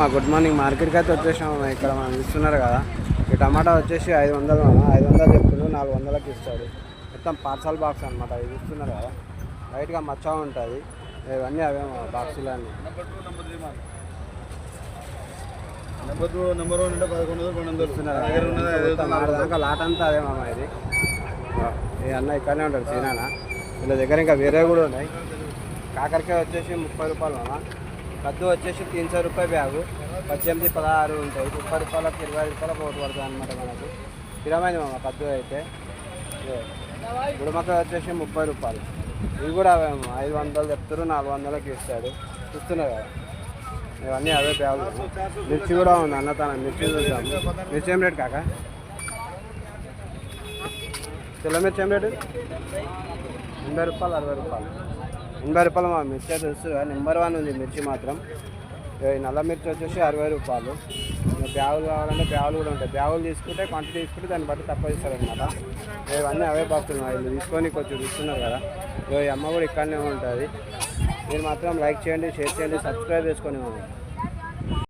Good morning. మార్కెట్కి అయితే వచ్చేసాము. ఇక్కడ మనం ఇస్తున్నారు కదా, ఈ టమాటా వచ్చేసి 500 500 చెప్తున్నాడు, 400కి ఇస్తాడు. మొత్తం పార్సల్ బాక్స్ అనమాట. ఇది ఇస్తున్నారు కదా, లైట్గా మచ్చ ఉంటుంది. ఇవన్నీ అవే బాక్సులు అన్నీ. దాకా లాట్ అంతా అదే మామ. ఇది అన్న ఇక్కడనే ఉంటాడు సీనాన. వీళ్ళ దగ్గర ఇంకా వేరే కూడా ఉన్నాయి. కాకరకాయ వచ్చేసి 30 రూపాయలు మామ. కద్దు వచ్చేసి 300 రూపాయలు బ్యాగు. 18, 16 ఉంటాయి. 30 రూపాయలకు 20 రూపాయలకు ఒకటి పడుతుంది అనమాట మనకు. స్థిరమైంది మామ కద్దు అయితే. గుడిమకాయ వచ్చేసి 30 రూపాయలు. ఇవి కూడా 500 చెప్తారు, 400కి ఇస్తాడు. చూస్తున్నారు కదా, ఇవన్నీ అవే బ్యాగులు. మిర్చి కూడా ఉంది అన్నతనం. మిర్చి చూద్దాం. మిర్చి ఏం రేట్ కాక? తెల్ల మిర్చి ఏం రేటు? 80 రూపాయలు, 60 రూపాయలు. 80 రూపాయలు మా మిర్చి అయితే వస్తుంది. నెంబర్ 1 ఉంది మిర్చి మాత్రం. నల్ల మిర్చి వచ్చేసి 60 రూపాయలు. బ్యాగులు కావాలంటే బ్యాగులు కూడా ఉంటాయి. బ్యాగులు తీసుకుంటే క్వాంటిటీ తీసుకుంటే దాన్ని బట్టి తక్కువ ఇస్తారనమాట. ఇవన్నీ అవే బాక్సులు వీళ్ళు తీసుకొని కొంచెం చూస్తున్నారు కదా. ఈ అమ్మ కూడా ఇక్కడనే ఉంటుంది. మీరు మాత్రం లైక్ చేయండి, షేర్ చేయండి, సబ్స్క్రైబ్ చేసుకోండి.